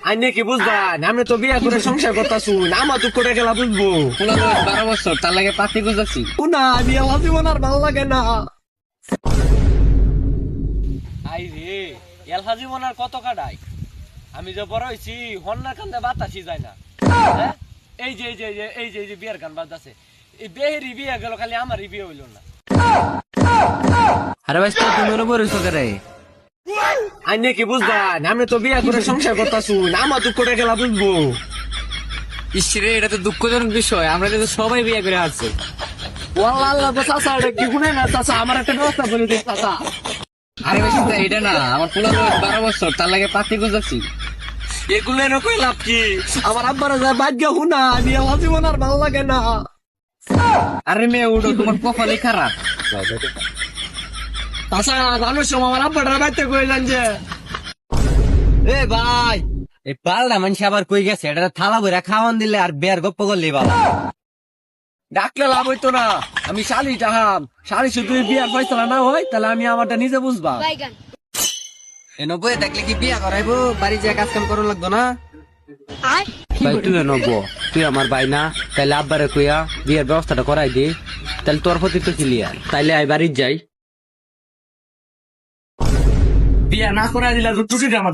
আইনে কি বুঝবান, আমরা তো বিয়া করে সংসার করতাছু, আমার তো করে গেলা বুঝবো। 12 বছর তার লাগে পাতি গুজাছি। না আমি আমার জীবন আর ভালো লাগে না। আই রে এলহা জীবন আর কত কাটাই। আমি যে বড় হইছি হন্নার কান্দে বাতাসি যায় না। হ্যাঁ? এই যে এই যে এই যে এই যে বিয়ার গান বাজছে, এই বেহেরি বিয়া গেল, খালি আমারই বিয়ে হইল না। আরে ভাই তুমি মনে পড়েছো রে? আইনে কি বুঝবান, আমরা তো বিয়া করে সংসার করতাছু, আমার তো করে গেলা বুঝবো। ইসরে এটা তো দুঃখজনক বিষয়, আমরা কিন্তু সবাই বিয়ে করে আসছি। ওয়াল্লাহ আল্লাহ চাচা, এটা কি গুনে না চাচা, আমার একটা ব্যবস্থা করে দিন চাচা। আরে ভাই এটা না, আমার পোলা 12 বছর তার লাগে পাতি গুজাছি। এগুলো এনে কই লাভ কি? আমার আব্বারা যায় ভাগ্য হুনা, আমি আমার জীবন আর ভালো লাগে না। আরে মেয়ে উঠো, তোমার কপালই খারাপ। চাচা জানো সময় আমার আব্বাটা বাইতে কইলেন যে এ ভাই, এই পালটা মানুষ আবার কই গেছে, এটা থালা বইরা খাওয়ান দিলে আর বেয়ার গপ্প করলে বাবা। ডাকলে লাভ হইতো না, আমি শালি টাহাম, শালি শুধু বিয়ার ফয়সালা না হয় তাহলে আমি আমারটা নিজে বুঝবা। এ নব্বই থাকলে কি বিয়া করাইবো, বাড়ি যা কাজ কাম করা লাগতো না? ভাই তুই নব্বো, তুই আমার ভাই না, তাইলে আব্বারে কইয়া বিয়ের ব্যবস্থাটা করাই দি, তাহলে তোর প্রতি তো ক্লিয়ার। তাইলে আই বাড়ি যাই। বিয়া না করে দিলে টুটিটা আমার